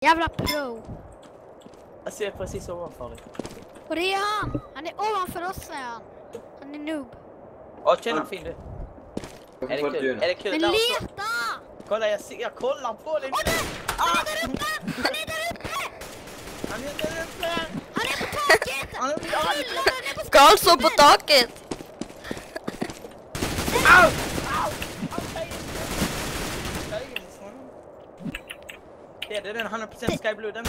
Jävla pro. Jag ser precis ovanför dig. Och det är han. Han är ovanför oss, säger han. Han är noob. Åh, tjena fin du. Är det kul? Är det kul? Men leta! Kolla, jag kollar på dig. Han är där uppe! Han är där uppe! Han är där uppe! Han är på taket! Han är på taket! Karlsson på taket! Au! Au! Det är den 100% Sky Blue, den.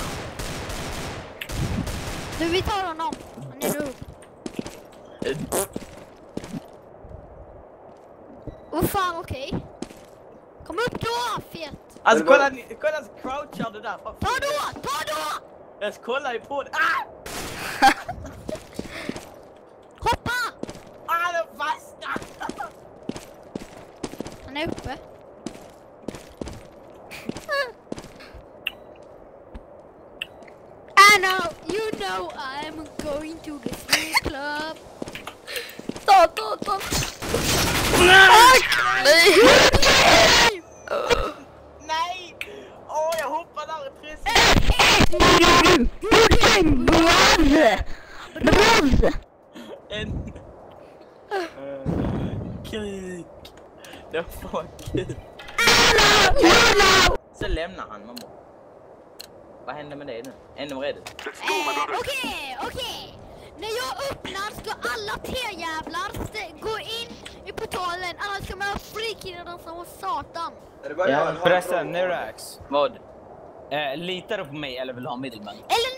Du, vi tar honom. Han är noob. Vad fan, okej. Kom upp då, fet. Alltså kolla så crouchar du där. Ta då! Jag kollar ju på det. Ah! Hoppa! Ah, den fastnar! Han är uppe. I know, you know I'm going to the strip club. Ta! Nej! Nej! Åh, jag hoppar där precis. En... Kuk. Det var fan kul. Så lämnar han mamma. Vad händer med det nu? Är de rädda? Okej. När jag öppnar ska alla T-jävlar gå in i portalen. Annars kommer jag freakina dem som satan. Ja, förresten, Nurax. Vad? Litar du på mig eller vill du ha middelman? Eller